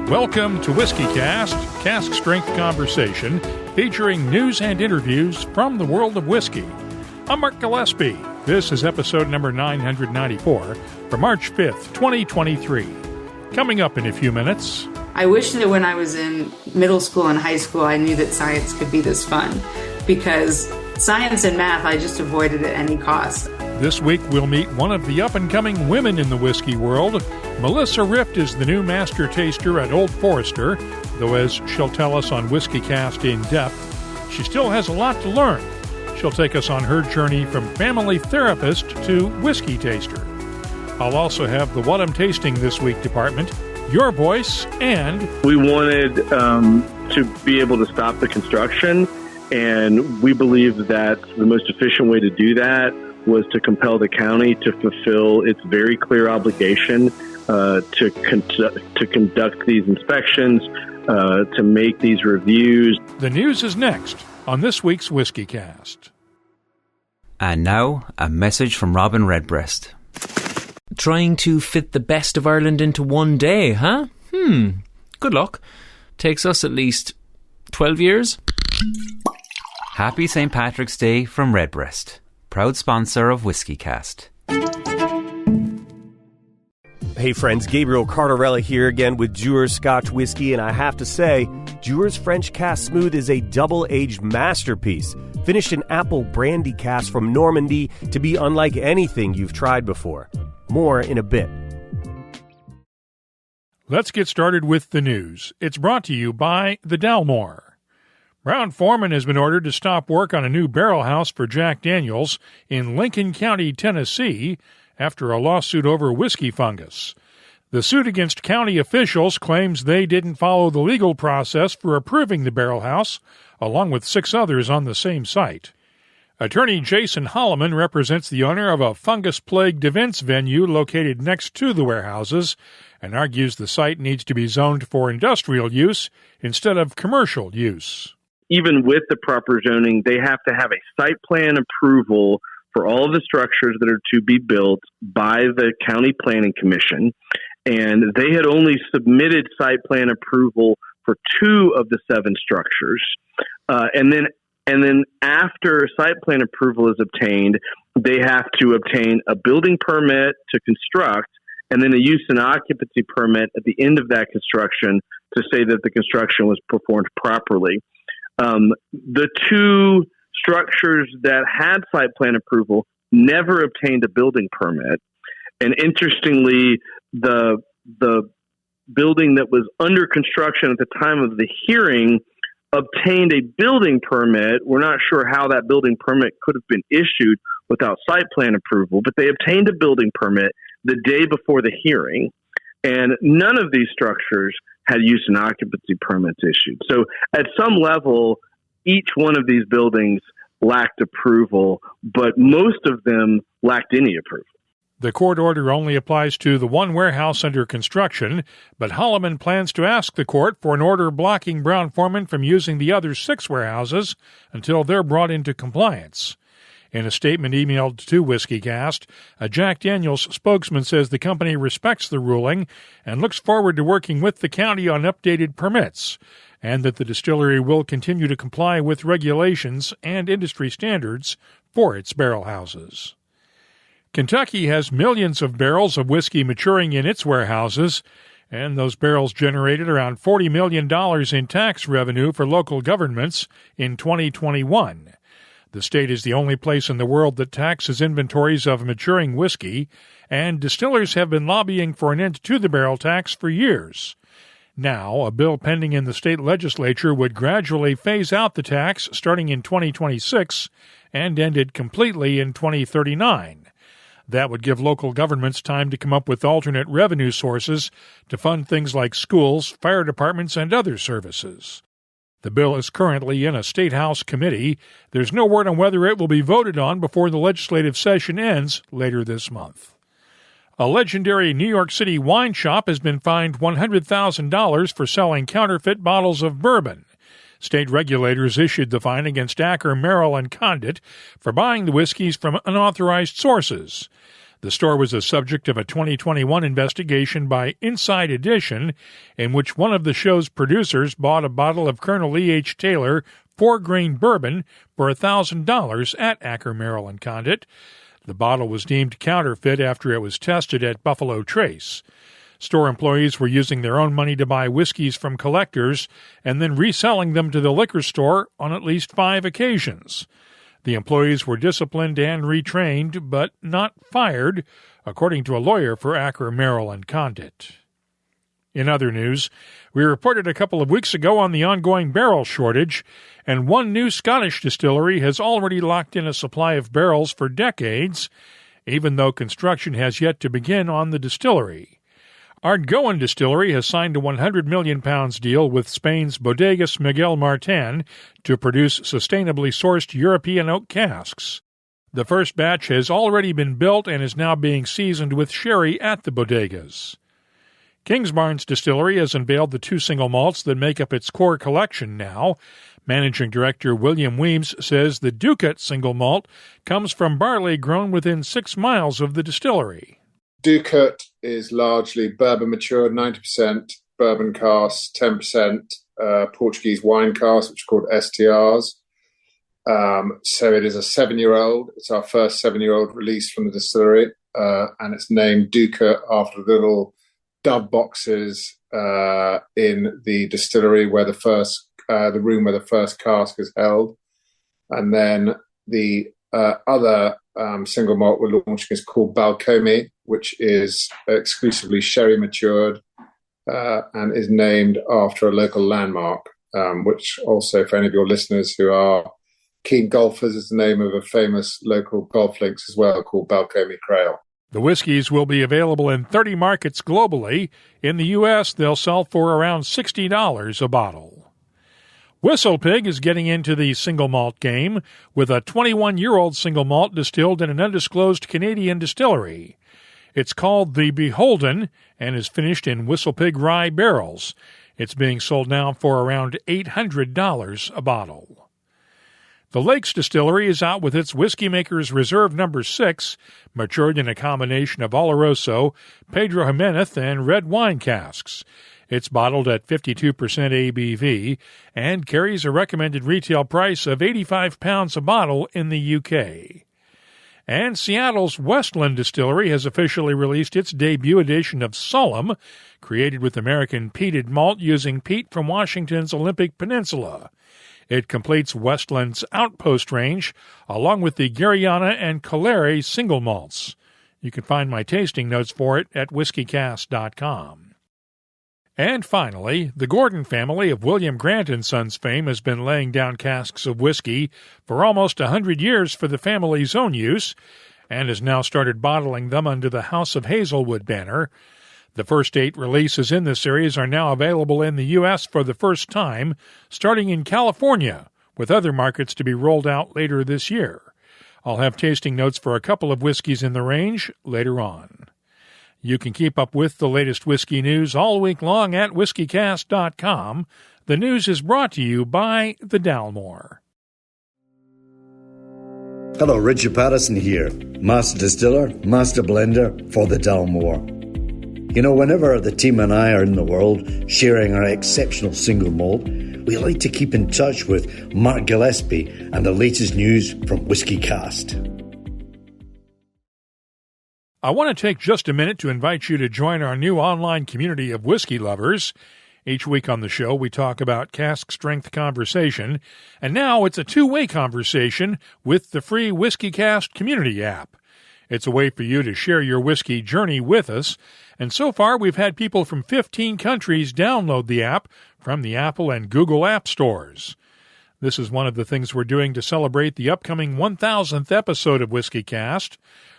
Welcome to WhiskyCast, cask strength conversation featuring news and interviews from the world of whiskey. I'm Mark Gillespie. This is episode number 994 for March 5th, 2023. Coming up in a few minutes. I wish that when I was in middle school and high school, I knew that science could be this fun, because science and math, I just avoided at any cost. This week, we'll meet one of the up-and-coming women in the whiskey world. Melissa Rift is the new master taster at Old Forester, though as she'll tell us on WhiskyCast In-Depth, she still has a lot to learn. She'll take us on her journey from family therapist to whiskey taster. I'll also have the What I'm Tasting This Week department, your voice, and... We wanted to be able to stop the construction, and we believe that the most efficient way to do that was to compel the county to fulfill its very clear obligation to conduct these inspections, to make these reviews. The news is next on this week's WhiskyCast. And now, a message from Robin Redbreast. Trying to fit the best of Ireland into one day, huh? Good luck. Takes us at least 12 years. Happy St. Patrick's Day from Redbreast, proud sponsor of WhiskyCast. Hey friends, Gabriel Cardarella here again with Dewar's Scotch Whiskey, and I have to say, Dewar's French Cask Smooth is a double-aged masterpiece, finished in apple brandy cask from Normandy to be unlike anything you've tried before. More in a bit. Let's get started with the news. It's brought to you by the Dalmore. Brown-Forman has been ordered to stop work on a new barrel house for Jack Daniel's in Lincoln County, Tennessee, after a lawsuit over whiskey fungus. The suit against county officials claims they didn't follow the legal process for approving the barrel house, along with 6 others on the same site. Attorney Jason Holloman represents the owner of a fungus-plagued events venue located next to the warehouses and argues the site needs to be zoned for industrial use instead of commercial use. Even with the proper zoning, they have to have a site plan approval for all of the structures that are to be built by the County Planning Commission. And they had only submitted site plan approval for 2 of the 7 structures. And then after site plan approval is obtained, they have to obtain a building permit to construct, and then a use and occupancy permit at the end of that construction to say that the construction was performed properly. The 2 structures that had site plan approval never obtained a building permit. And interestingly, the building that was under construction at the time of the hearing obtained a building permit. We're not sure how that building permit could have been issued without site plan approval, but they obtained a building permit the day before the hearing. And none of these structures had use and occupancy permits issued. So at some level, each one of these buildings lacked approval, but most of them lacked any approval. The court order only applies to the one warehouse under construction, but Holloman plans to ask the court for an order blocking Brown-Forman from using the other 6 warehouses until they're brought into compliance. In a statement emailed to WhiskyCast, a Jack Daniel's spokesman says the company respects the ruling and looks forward to working with the county on updated permits, and that the distillery will continue to comply with regulations and industry standards for its barrel houses. Kentucky has millions of barrels of whiskey maturing in its warehouses, and those barrels generated around $40 million in tax revenue for local governments in 2021. The state is the only place in the world that taxes inventories of maturing whiskey, and distillers have been lobbying for an end to the barrel tax for years. Now, a bill pending in the state legislature would gradually phase out the tax starting in 2026 and end it completely in 2039. That would give local governments time to come up with alternate revenue sources to fund things like schools, fire departments, and other services. The bill is currently in a State House committee. There's no word on whether it will be voted on before the legislative session ends later this month. A legendary New York City wine shop has been fined $100,000 for selling counterfeit bottles of bourbon. State regulators issued the fine against Acker, Merrill, and Condit for buying the whiskeys from unauthorized sources. The store was the subject of a 2021 investigation by Inside Edition, in which one of the show's producers bought a bottle of Colonel E.H. Taylor 4-grain bourbon for $1,000 at Acker, Maryland Condit. The bottle was deemed counterfeit after it was tested at Buffalo Trace. Store employees were using their own money to buy whiskeys from collectors and then reselling them to the liquor store on at least 5 occasions. The employees were disciplined and retrained, but not fired, according to a lawyer for Acker, Maryland Condit. In other news, we reported a couple of weeks ago on the ongoing barrel shortage, and one new Scottish distillery has already locked in a supply of barrels for decades, even though construction has yet to begin on the distillery. Ardgowan Distillery has signed a £100 million deal with Spain's Bodegas Miguel Martin to produce sustainably sourced European oak casks. The first batch has already been built and is now being seasoned with sherry at the bodegas. Kingsbarns Distillery has unveiled the 2 single malts that make up its core collection now. Managing Director William Weems says the Ducat single malt comes from barley grown within 6 miles of the distillery. Ducat is largely bourbon matured, 90%, bourbon casks, 10%, Portuguese wine casks, which are called STRs. So it is a 7-year-old. It's our first 7-year-old release from the distillery, and it's named Ducat after the little dove boxes in the distillery where the room where the first cask is held. And then the other single malt we're launching is called Balcomi, which is exclusively sherry matured and is named after a local landmark, which also, for any of your listeners who are keen golfers, is the name of a famous local golf links as well called Balcomi Crail. The whiskeys will be available in 30 markets globally. In the U.S., they'll sell for around $60 a bottle. Whistle Pig is getting into the single malt game with a 21-year-old single malt distilled in an undisclosed Canadian distillery. It's called the Beholden and is finished in Whistle Pig rye barrels. It's being sold now for around $800 a bottle. The Lakes Distillery is out with its Whiskey Maker's Reserve No. 6, matured in a combination of Oloroso, Pedro Jimenez, and red wine casks. It's bottled at 52% ABV and carries a recommended retail price of £85 a bottle in the UK. And Seattle's Westland Distillery has officially released its debut edition of Solemn, created with American peated malt using peat from Washington's Olympic Peninsula. It completes Westland's Outpost range, along with the Garyana and Calere single malts. You can find my tasting notes for it at whiskycast.com. And finally, the Gordon family of William Grant & Sons fame has been laying down casks of whiskey for almost 100 years for the family's own use, and has now started bottling them under the House of Hazelwood banner. The first 8 releases in the series are now available in the U.S. for the first time, starting in California, with other markets to be rolled out later this year. I'll have tasting notes for a couple of whiskeys in the range later on. You can keep up with the latest whiskey news all week long at whiskycast.com. The news is brought to you by the Dalmore. Hello, Richard Patterson here, Master Distiller, Master Blender for the Dalmore. You know, whenever the team and I are in the world sharing our exceptional single malt, we like to keep in touch with Mark Gillespie and the latest news from WhiskyCast. I want to take just a minute to invite you to join our new online community of whiskey lovers. Each week on the show, we talk about cask strength conversation, and now it's a 2-way conversation with the free WhiskyCast community app. It's a way for you to share your whiskey journey with us, and so far we've had people from 15 countries download the app from the Apple and Google App Stores. This is one of the things we're doing to celebrate the upcoming 1000th episode of WhiskyCast.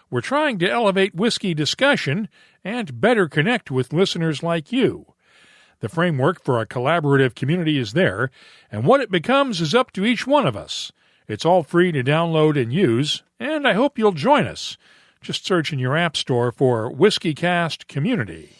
We're trying to elevate whiskey discussion and better connect with listeners like you. The framework for a collaborative community is there, and what it becomes is up to each one of us. It's all free to download and use, and I hope you'll join us. Just search in your app store for WhiskyCast Community.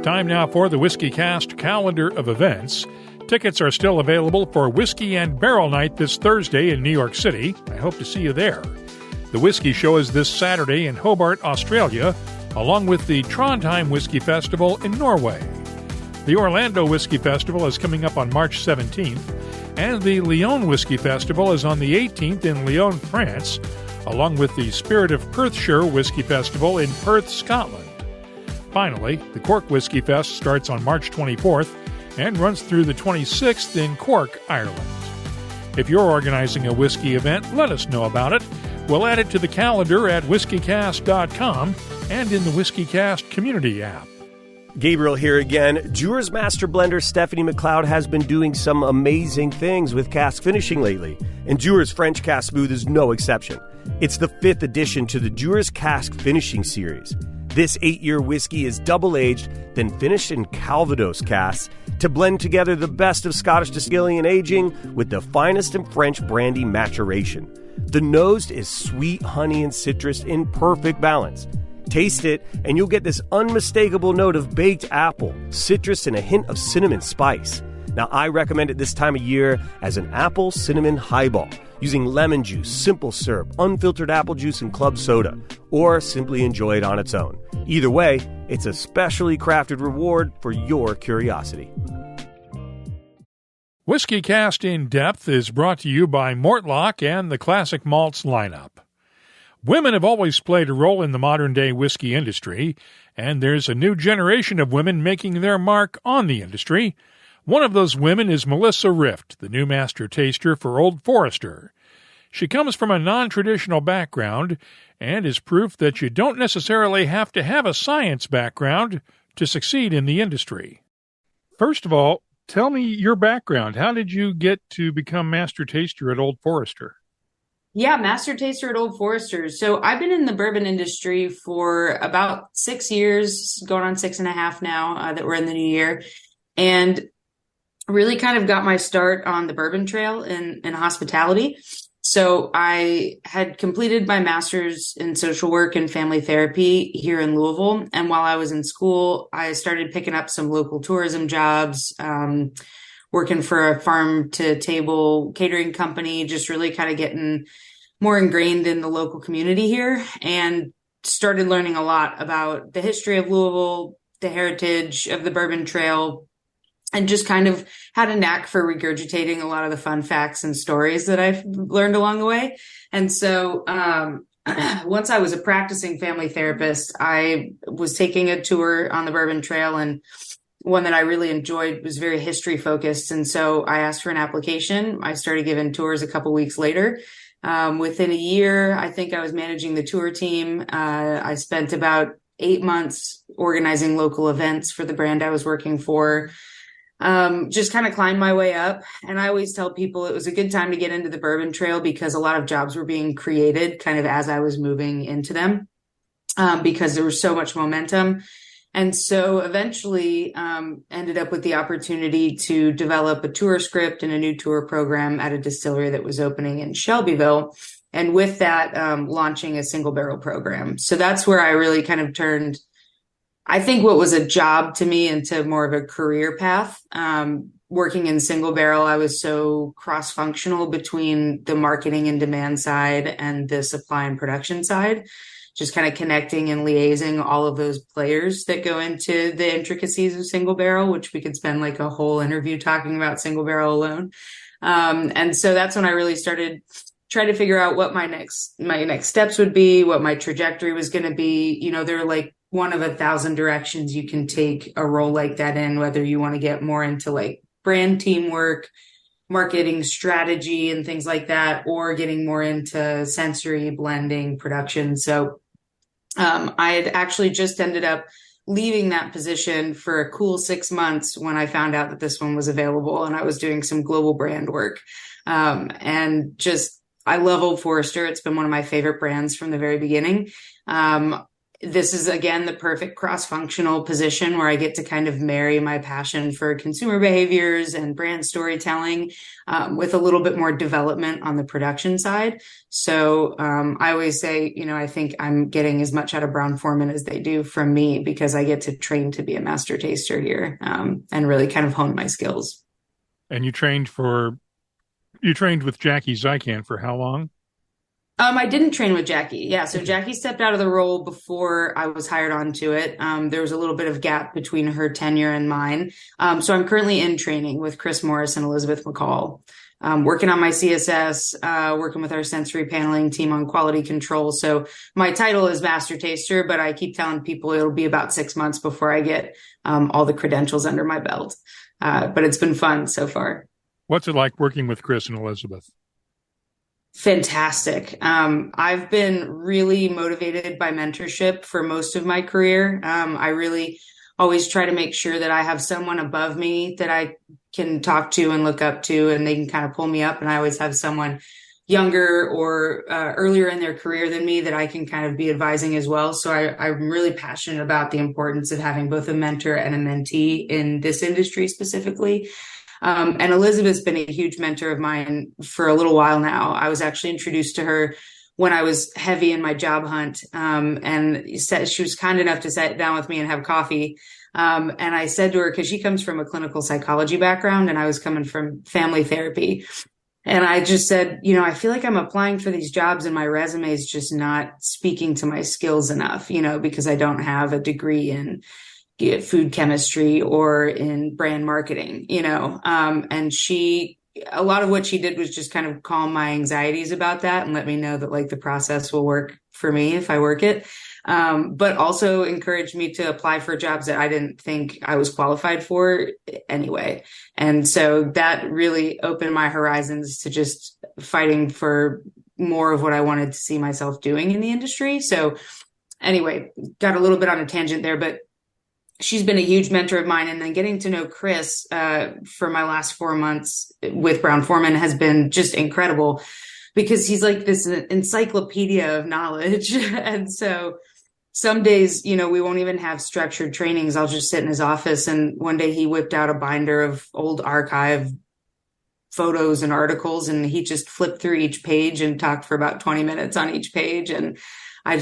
Time now for the WhiskyCast calendar of events. Tickets are still available for Whiskey and Barrel Night this Thursday in New York City. I hope to see you there. The Whiskey Show is this Saturday in Hobart, Australia, along with the Trondheim Whiskey Festival in Norway. The Orlando Whiskey Festival is coming up on March 17th, and the Lyon Whiskey Festival is on the 18th in Lyon, France, along with the Spirit of Perthshire Whiskey Festival in Perth, Scotland. Finally, the Cork Whiskey Fest starts on March 24th and runs through the 26th in Cork, Ireland. If you're organizing a whiskey event, let us know about it. We'll add it to the calendar at whiskycast.com and in the WhiskyCast community app. Gabriel here again. Dewar's Master Blender Stephanie McLeod has been doing some amazing things with cask finishing lately, and Dewar's French Cask Smooth is no exception. It's the 5th addition to the Dewar's Cask Finishing Series. This 8-year whiskey is double-aged, then finished in Calvados casks to blend together the best of Scottish distilling and aging with the finest in French brandy maturation. The nose is sweet honey and citrus in perfect balance. Taste it, and you'll get this unmistakable note of baked apple, citrus, and a hint of cinnamon spice. Now, I recommend it this time of year as an apple cinnamon highball, using lemon juice, simple syrup, unfiltered apple juice, and club soda, or simply enjoy it on its own. Either way, it's a specially crafted reward for your curiosity. WhiskyCast In-Depth is brought to you by Mortlock and the Classic Malts lineup. Women have always played a role in the modern-day whiskey industry, and there's a new generation of women making their mark on the industry. One of those women is Melissa Rift, the new master taster for Old Forester. She comes from a non-traditional background and is proof that you don't necessarily have to have a science background to succeed in the industry. First of all, tell me your background. How did you get to become master taster at Old Forester? Yeah, master taster at Old Forester. So I've been in the bourbon industry for about 6 years, going on 6.5 now that we're in the new year, and really kind of got my start on the bourbon trail in hospitality. So I had completed my master's in social work and family therapy here in Louisville. And while I was in school, I started picking up some local tourism jobs, working for a farm to table catering company, just really kind of getting more ingrained in the local community here, and started learning a lot about the history of Louisville, the heritage of the bourbon trail, and just kind of had a knack for regurgitating a lot of the fun facts and stories that I've learned along the way. And so once I was a practicing family therapist, I was taking a tour on the bourbon trail, and one that I really enjoyed was very history focused. And so I asked for an application. I started giving tours a couple weeks later. Within a year, I think I was managing the tour team. I spent about 8 months organizing local events for the brand I was working for. Just kind of climbed my way up. And I always tell people it was a good time to get into the bourbon trail because a lot of jobs were being created kind of as I was moving into them, because there was so much momentum. And so eventually ended up with the opportunity to develop a tour script and a new tour program at a distillery that was opening in Shelbyville. And with that, launching a single barrel program. So that's where I really kind of turned, I think, what was a job to me into more of a career path. Working in single barrel, I was so cross-functional between the marketing and demand side and the supply and production side, just kind of connecting and liaising all of those players that go into the intricacies of single barrel, which we could spend like a whole interview talking about single barrel alone. And so that's when I really started trying to figure out what my next steps would be, what my trajectory was going to be. You know, there are like one of 1,000 directions you can take a role like that in, whether you want to get more into like brand teamwork, marketing strategy and things like that, or getting more into sensory blending production. So I had actually just ended up leaving that position for a cool 6 months when I found out that this one was available, and I was doing some global brand work. And just, I love Old Forester. It's been one of my favorite brands from the very beginning. This is, again, the perfect cross-functional position where I get to kind of marry my passion for consumer behaviors and brand storytelling with a little bit more development on the production side. So I always say, you know, I think I'm getting as much out of Brown-Forman as they do from me, because I get to train to be a master taster here and really kind of hone my skills. And you trained with Jackie Zykan for how long? I didn't train with Jackie. Yeah. So Jackie stepped out of the role before I was hired onto it. There was a little bit of gap between her tenure and mine. So I'm currently in training with Chris Morris and Elizabeth McCall, working on my CSS, working with our sensory paneling team on quality control. So my title is Master Taster, but I keep telling people it'll be about 6 months before I get all the credentials under my belt. But it's been fun so far. What's it like working with Chris and Elizabeth? Fantastic. I've been really motivated by mentorship for most of my career. I really always try to make sure that I have someone above me that I can talk to and look up to, and they can kind of pull me up. And I always have someone younger or earlier in their career than me that I can kind of be advising as well. So I'm really passionate about the importance of having both a mentor and a mentee in this industry specifically. And Elizabeth's been a huge mentor of mine for a little while now. I was actually introduced to her when I was heavy in my job hunt. And she was kind enough to sit down with me and have coffee. And I said to her, because she comes from a clinical psychology background and I was coming from family therapy. And I just said, I feel like I'm applying for these jobs and my resume is just not speaking to my skills enough, because I don't have a degree in food chemistry or in brand marketing, and a lot of what she did was just kind of calm my anxieties about that and let me know that like the process will work for me if I work it. But also encouraged me to apply for jobs that I didn't think I was qualified for anyway. And so that really opened my horizons to just fighting for more of what I wanted to see myself doing in the industry. So anyway, got a little bit on a tangent there, but she's been a huge mentor of mine. And then getting to know Chris for my last 4 months with Brown-Forman has been just incredible because he's like this encyclopedia of knowledge. And so some days, we won't even have structured trainings. I'll just sit in his office. And one day he whipped out a binder of old archive photos and articles, and he just flipped through each page and talked for about 20 minutes on each page. And I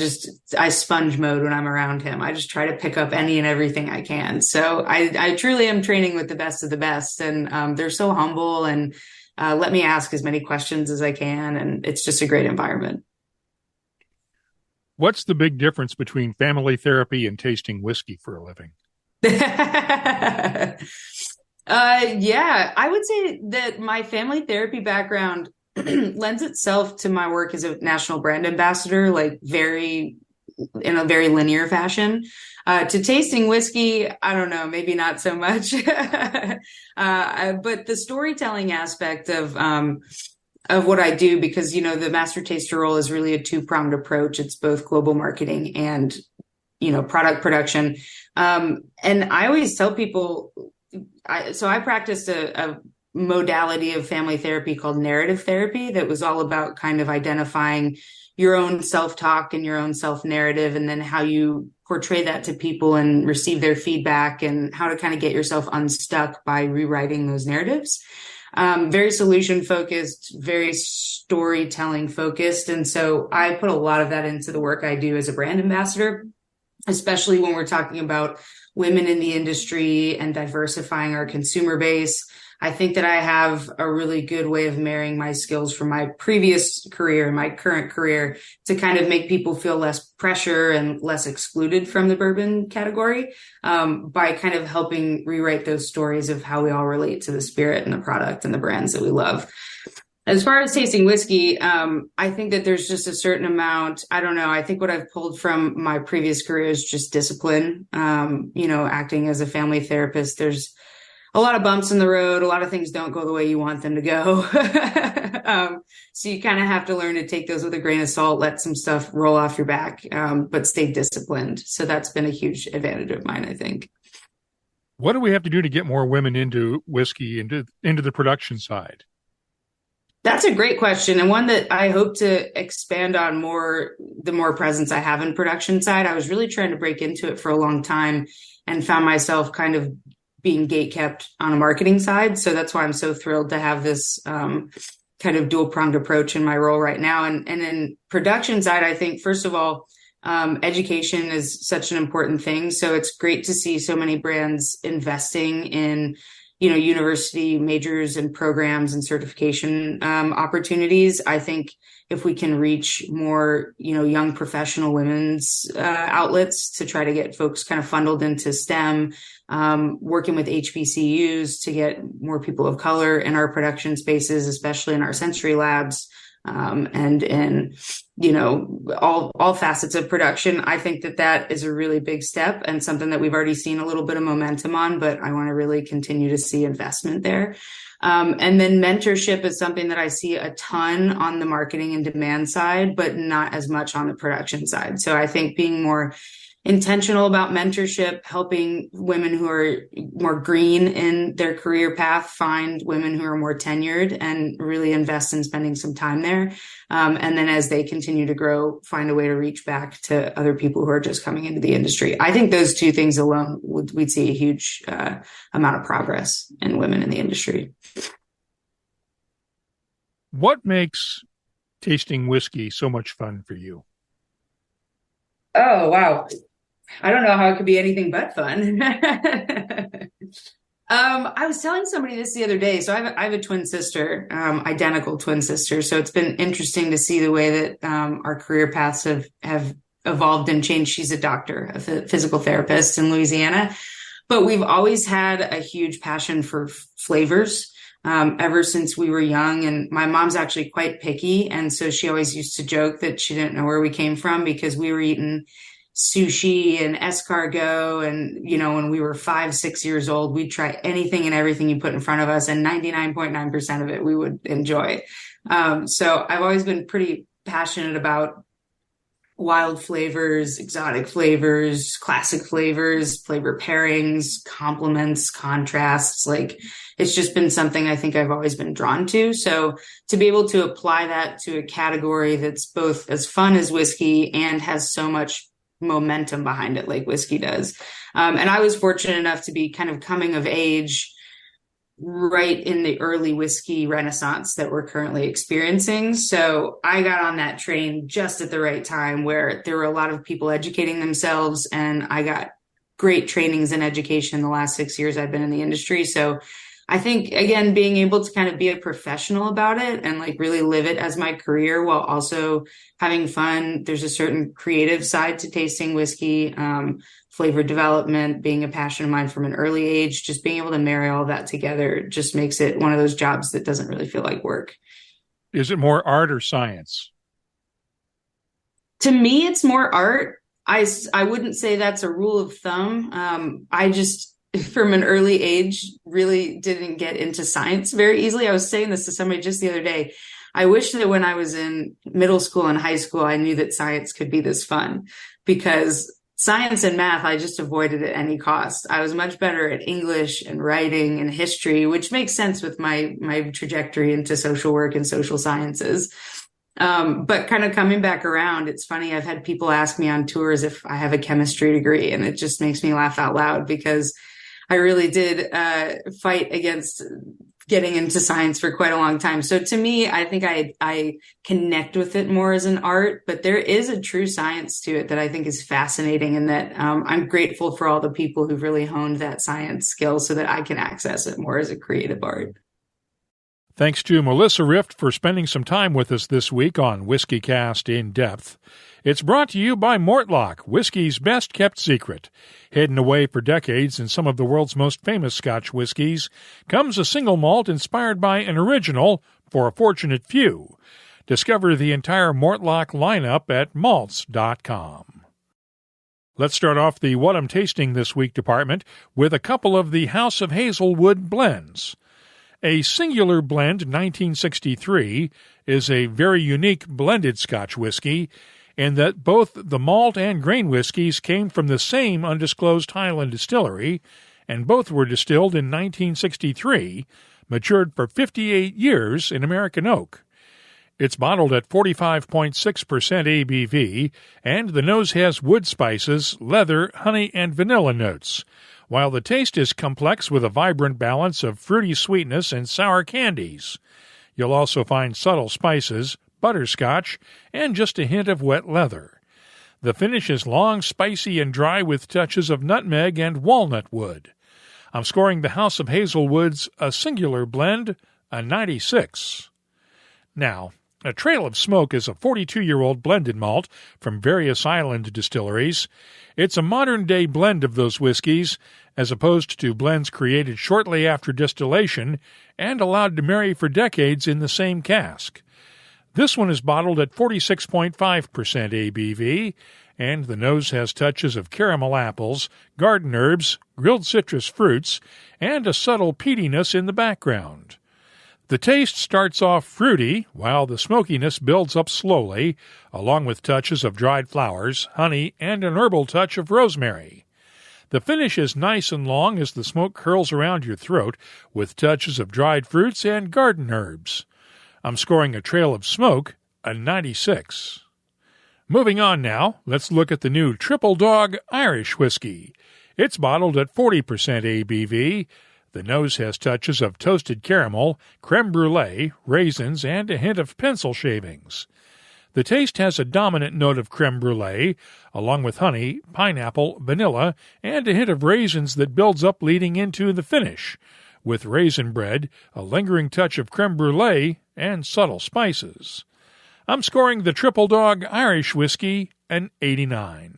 sponge mode when I'm around him. I just try to pick up any and everything I can. So I truly am training with the best of the best. And they're so humble and let me ask as many questions as I can. And it's just a great environment. What's the big difference between family therapy and tasting whiskey for a living? Yeah, I would say that my family therapy background lends itself to my work as a national brand ambassador, like in a very linear fashion. To tasting whiskey, I don't know, maybe not so much. But the storytelling aspect of what I do, because, the master taster role is really a two-pronged approach. It's both global marketing and, product production. And I always tell people, I practiced a modality of family therapy called narrative therapy that was all about kind of identifying your own self-talk and your own self-narrative, and then how you portray that to people and receive their feedback, and how to kind of get yourself unstuck by rewriting those narratives. Very solution focused, very storytelling focused. And so I put a lot of that into the work I do as a brand ambassador, especially when we're talking about women in the industry and diversifying our consumer base. I think that I have a really good way of marrying my skills from my previous career and my current career to kind of make people feel less pressure and less excluded from the bourbon category, by kind of helping rewrite those stories of how we all relate to the spirit and the product and the brands that we love. As far as tasting whiskey, I think that there's just a certain amount, I don't know, I think what I've pulled from my previous career is just discipline. Acting as a family therapist, there's a lot of bumps in the road. A lot of things don't go the way you want them to go. So you kind of have to learn to take those with a grain of salt, let some stuff roll off your back, but stay disciplined. So that's been a huge advantage of mine, I think. What do we have to do to get more women into whiskey, into the production side? That's a great question, and one that I hope to expand on more, the more presence I have in production side. I was really trying to break into it for a long time and found myself kind of being gatekept on a marketing side. So that's why I'm so thrilled to have this kind of dual-pronged approach in my role right now. And in production side, I think, first of all, education is such an important thing. So it's great to see so many brands investing in, university majors and programs and certification opportunities. I think if we can reach more, young professional women's outlets to try to get folks kind of funneled into STEM, working with HBCUs to get more people of color in our production spaces, especially in our sensory labs, and in, all facets of production. I think that is a really big step and something that we've already seen a little bit of momentum on, but I want to really continue to see investment there. And then mentorship is something that I see a ton on the marketing and demand side, but not as much on the production side. So I think being more intentional about mentorship, helping women who are more green in their career path, find women who are more tenured and really invest in spending some time there. And then as they continue to grow, find a way to reach back to other people who are just coming into the industry. I think those two things alone, we'd see a huge amount of progress in women in the industry. What makes tasting whiskey so much fun for you? Oh, wow. I don't know how it could be anything but fun. I was telling somebody this the other day. So I have a twin sister, identical twin sister. So it's been interesting to see the way that our career paths have evolved and changed. She's a doctor, a physical therapist in Louisiana, but we've always had a huge passion for flavors. Ever since we were young, and my mom's actually quite picky. And so she always used to joke that she didn't know where we came from because we were eating sushi and escargot. And, when we were 5-6 years old, we'd try anything and everything you put in front of us, and 99.9% of it we would enjoy. So I've always been pretty passionate about wild flavors, exotic flavors, classic flavors, flavor pairings, complements, contrasts. It's just been something I think I've always been drawn to. So to be able to apply that to a category that's both as fun as whiskey and has so much momentum behind it like whiskey does. And I was fortunate enough to be kind of coming of age right in the early whiskey renaissance that we're currently experiencing. So I got on that train just at the right time where there were a lot of people educating themselves, and I got great trainings and education in the last 6 years I've been in the industry. So I think, again, being able to kind of be a professional about it and really live it as my career while also having fun. There's a certain creative side to tasting whiskey, flavor development, being a passion of mine from an early age. Just being able to marry all of that together just makes it one of those jobs that doesn't really feel like work. Is it more art or science? To me, it's more art. I wouldn't say that's a rule of thumb. I just, from an early age, really didn't get into science very easily. I was saying this to somebody just the other day. I wish that when I was in middle school and high school, I knew that science could be this fun, because science and math, I just avoided at any cost. I was much better at English and writing and history, which makes sense with my trajectory into social work and social sciences. But kind of coming back around, it's funny. I've had people ask me on tours if I have a chemistry degree, and it just makes me laugh out loud because I really did fight against getting into science for quite a long time. So to me, I think I connect with it more as an art, but there is a true science to it that I think is fascinating, and that I'm grateful for all the people who've really honed that science skill so that I can access it more as a creative art. Thanks to Melissa Rift for spending some time with us this week on WhiskyCast In-Depth. It's brought to you by Mortlach, whiskey's best-kept secret. Hidden away for decades in some of the world's most famous Scotch whiskies comes a single malt inspired by an original for a fortunate few. Discover the entire Mortlach lineup at malts.com. Let's start off the What I'm Tasting This Week department with a couple of the House of Hazelwood blends. A singular blend 1963 is a very unique blended Scotch whiskey in that both the malt and grain whiskeys came from the same undisclosed Highland distillery, and both were distilled in 1963, matured for 58 years in American oak. It's bottled at 45.6% ABV, and the nose has wood spices, leather, honey, and vanilla notes, while the taste is complex with a vibrant balance of fruity sweetness and sour candies. You'll also find subtle spices, butterscotch, and just a hint of wet leather. The finish is long, spicy, and dry with touches of nutmeg and walnut wood. I'm scoring the House of Hazelwood's a singular blend a 96. Now, a Trail of Smoke is a 42-year-old blended malt from various island distilleries. It's a modern-day blend of those whiskeys, as opposed to blends created shortly after distillation and allowed to marry for decades in the same cask. This one is bottled at 46.5% ABV, and the nose has touches of caramel apples, garden herbs, grilled citrus fruits, and a subtle peatiness in the background. The taste starts off fruity, while the smokiness builds up slowly, along with touches of dried flowers, honey, and an herbal touch of rosemary. The finish is nice and long as the smoke curls around your throat, with touches of dried fruits and garden herbs. I'm scoring a Trail of Smoke a 96. Moving on now, let's look at the new Triple Dog Irish whiskey. It's bottled at 40% ABV. The nose has touches of toasted caramel, creme brulee, raisins, and a hint of pencil shavings. The taste has a dominant note of creme brulee, along with honey, pineapple, vanilla, and a hint of raisins that builds up leading into the finish, with raisin bread, a lingering touch of creme brulee, and subtle spices. I'm scoring the Triple Dog Irish whiskey an 89.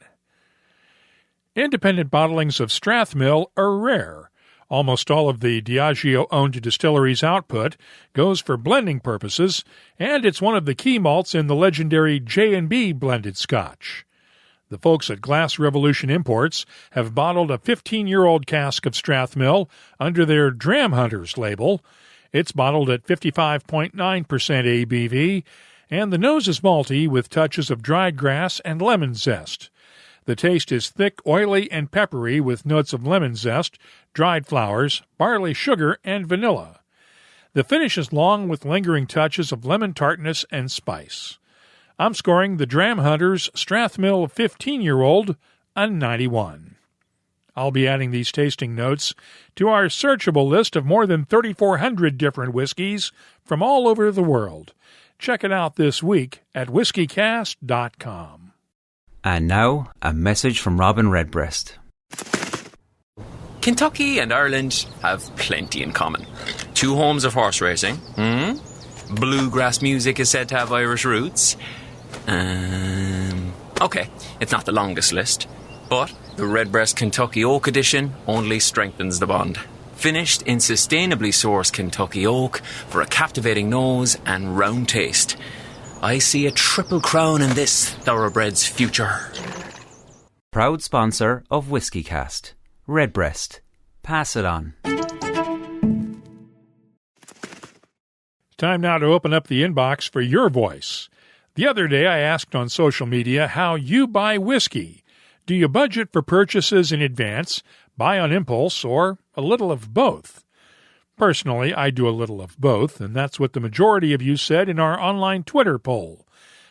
Independent bottlings of Strathmill are rare. Almost all of the Diageo-owned distillery's output goes for blending purposes, and it's one of the key malts in the legendary J&B blended scotch. The folks at Glass Revolution Imports have bottled a 15-year-old cask of Strathmill under their Dram Hunters label. It's bottled at 55.9% ABV, and the nose is malty with touches of dried grass and lemon zest. The taste is thick, oily, and peppery with notes of lemon zest, dried flowers, barley sugar, and vanilla. The finish is long with lingering touches of lemon tartness and spice. I'm scoring the Dram Hunters Strathmill 15-year-old a 91. I'll be adding these tasting notes to our searchable list of more than 3,400 different whiskeys from all over the world. Check it out this week at whiskycast.com. And now, a message from Robin Redbreast. Kentucky and Ireland have plenty in common. Two homes of horse racing. Bluegrass music is said to have Irish roots. Okay, it's not the longest list, but the Redbreast Kentucky Oak Edition only strengthens the bond. Finished in sustainably sourced Kentucky oak for a captivating nose and round taste. I see a triple crown in this thoroughbred's future. Proud sponsor of WhiskyCast. Redbreast. Pass it on. Time now to open up the inbox for your voice. The other day I asked on social media how you buy whiskey. Do you budget for purchases in advance, buy on impulse, or a little of both? Personally, I do a little of both, and that's what the majority of you said in our online Twitter poll.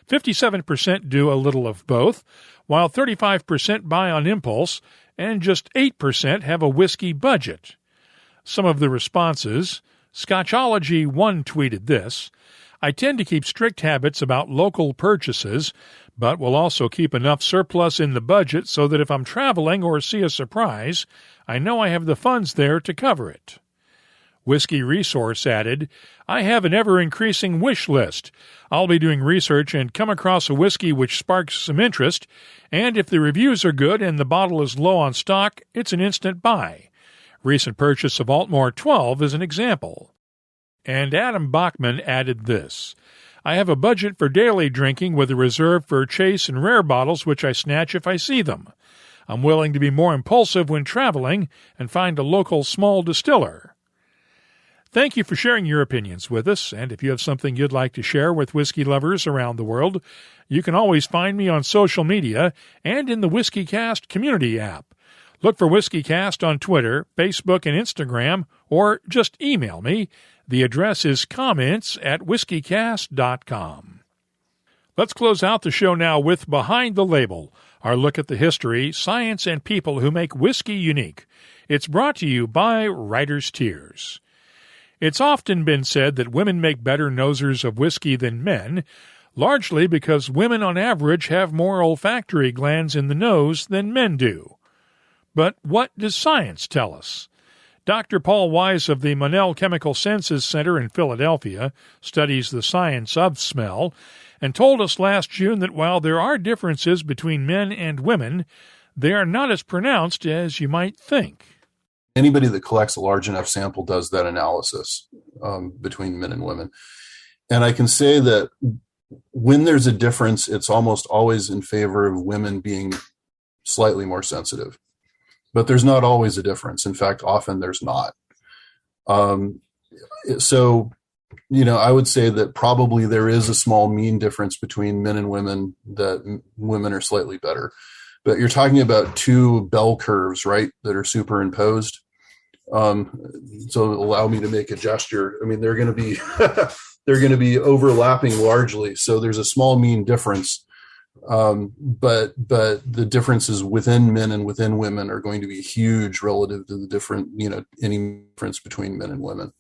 57% do a little of both, while 35% buy on impulse, and just 8% have a whiskey budget. Some of the responses: Scotchology1 tweeted this: I tend to keep strict habits about local purchases, but will also keep enough surplus in the budget so that if I'm traveling or see a surprise, I know I have the funds there to cover it. Whiskey Resource added, I have an ever-increasing wish list. I'll be doing research and come across a whiskey which sparks some interest, and if the reviews are good and the bottle is low on stock, it's an instant buy. Recent purchase of Altmore 12 is an example. And Adam Bachman added this: I have a budget for daily drinking with a reserve for chase and rare bottles which I snatch if I see them. I'm willing to be more impulsive when traveling and find a local small distiller. Thank you for sharing your opinions with us, and if you have something you'd like to share with whiskey lovers around the world, you can always find me on social media and in the WhiskyCast community app. Look for WhiskyCast on Twitter, Facebook, and Instagram, or just email me. The address is comments@whiskycast.com. Let's close out the show now with Behind the Label, our look at the history, science, and people who make whiskey unique. It's brought to you by Writer's Tears. It's often been said that women make better nosers of whiskey than men, largely because women on average have more olfactory glands in the nose than men do. But what does science tell us? Dr. Paul Wise of the Monell Chemical Senses Center in Philadelphia studies the science of smell and told us last June that while there are differences between men and women, they are not as pronounced as you might think. Anybody that collects a large enough sample does that analysis between men and women. And I can say that when there's a difference, it's almost always in favor of women being slightly more sensitive. But there's not always a difference. In fact, often there's not. So, I would say that probably there is a small mean difference between men and women, that women are slightly better. But you're talking about two bell curves, right, that are superimposed. So allow me to make a gesture. I mean, they're going to be they're going to be overlapping largely. So there's a small mean difference. But the differences within men and within women are going to be huge relative to the different, any difference between men and women.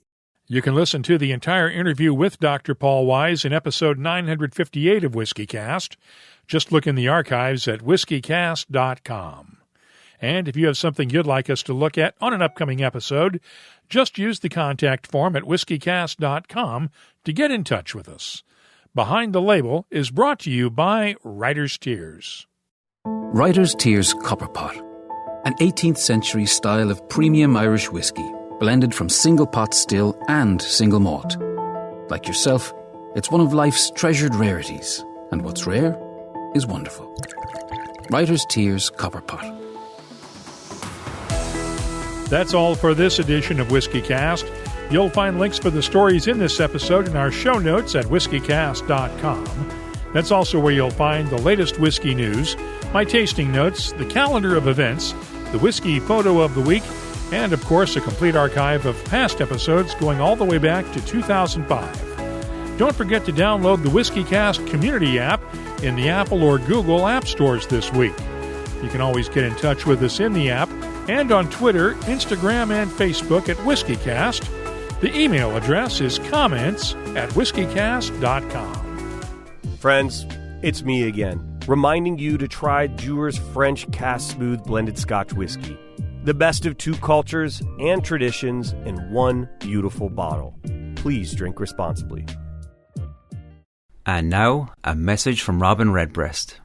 You can listen to the entire interview with Dr. Paul Wise in episode 958 of WhiskyCast. Just look in the archives at whiskycast.com. And if you have something you'd like us to look at on an upcoming episode, just use the contact form at whiskycast.com to get in touch with us. Behind the Label is brought to you by Writer's Tears. Writer's Tears Copper Pot, an 18th century style of premium Irish whiskey, blended from single pot still and single malt. Like yourself, it's one of life's treasured rarities, and what's rare is wonderful. Writer's Tears Copper Pot. That's all for this edition of WhiskyCast. You'll find links for the stories in this episode in our show notes at whiskycast.com. That's also where you'll find the latest whiskey news, my tasting notes, the calendar of events, the whiskey photo of the week, and, of course, a complete archive of past episodes going all the way back to 2005. Don't forget to download the WhiskyCast community app in the Apple or Google app stores this week. You can always get in touch with us in the app and on Twitter, Instagram, and Facebook at WhiskyCast. The email address is comments@whiskycast.com. Friends, it's me again, reminding you to try Dewar's French Cask Smooth Blended Scotch Whiskey. The best of two cultures and traditions in one beautiful bottle. Please drink responsibly. And now, a message from Robin Redbreast.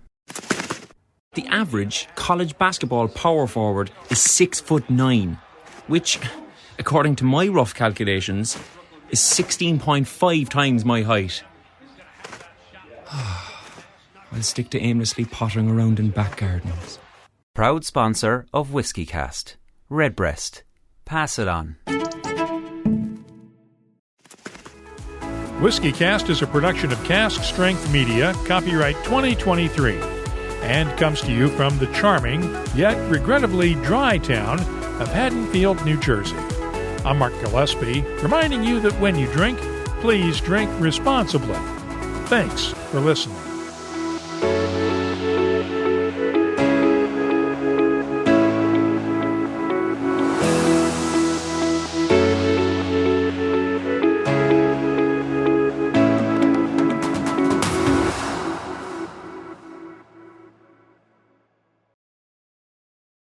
The average college basketball power forward is 6'9", which, according to my rough calculations, is 16.5 times my height. I'll stick to aimlessly pottering around in back gardens. Proud sponsor of WhiskyCast. Redbreast. Pass it on. WhiskyCast is a production of Cask Strength Media, copyright 2023, and comes to you from the charming, yet regrettably dry town of Haddonfield, New Jersey. I'm Mark Gillespie, reminding you that when you drink, please drink responsibly. Thanks for listening.